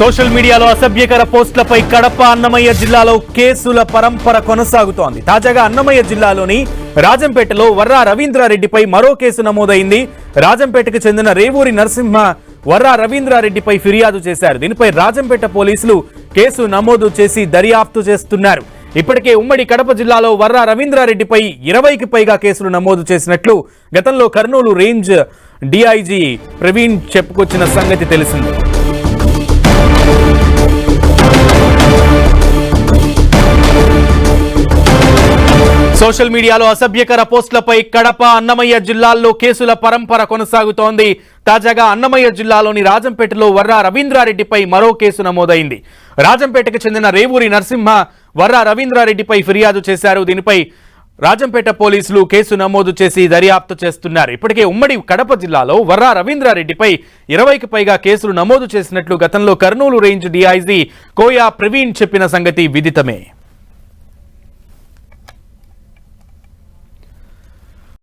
Social మీడియాలో అసభ్యకర పోస్టులపై కడప అన్నమయ్య జిల్లాలో కేసుల పరంపర కొనసాగుతోంది. తాజాగా అన్నమయ్య జిల్లాలోని రాజంపేటలో వర్రా రవీంద్రారెడ్డిపై మరో కేసు నమోదైంది. రాజంపేటకు చెందిన రేవూరి నరసింహ వర్రా రవీంద్రారెడ్డిపై ఫిర్యాదు చేశారు. దీనిపై రాజంపేట పోలీసులు కేసు నమోదు చేసి దర్యాప్తు చేస్తున్నారు. ఇప్పటికే ఉమ్మడి కడప జిల్లాలో వర్రా రవీంద్రారెడ్డిపై 20కి పైగా కేసులు నమోదు చేసినట్లు గతంలో కర్నూలు రేంజ్ డీఐజీ ప్రవీణ్ చెప్పుకొచ్చిన సంగతి తెలిసింది. సోషల్ మీడియాలో అసభ్యకర పోస్టులపై కడప అన్నమయ్య జిల్లాల్లో కేసుల పరంపర కొనసాగుతోంది. తాజాగా అన్నమయ్య జిల్లాలోని రాజంపేటలో వర్రా రవీంద్రారెడ్డిపై మరో కేసు నమోదైంది. రాజంపేటకు చెందిన రేవూరి నరసింహ వర్రా రవీంద్రారెడ్డిపై ఫిర్యాదు చేశారు. దీనిపై రాజంపేట పోలీసులు కేసు నమోదు చేసి దర్యాప్తు చేస్తున్నారు. ఇప్పటికే ఉమ్మడి కడప జిల్లాలో వర్రా రవీంద్రారెడ్డిపై 20కి పైగా కేసులు నమోదు చేసినట్లు గతంలో కర్నూలు రేంజ్ డీఐజీ కోయా ప్రవీణ్ చెప్పిన సంగతి విదితమే.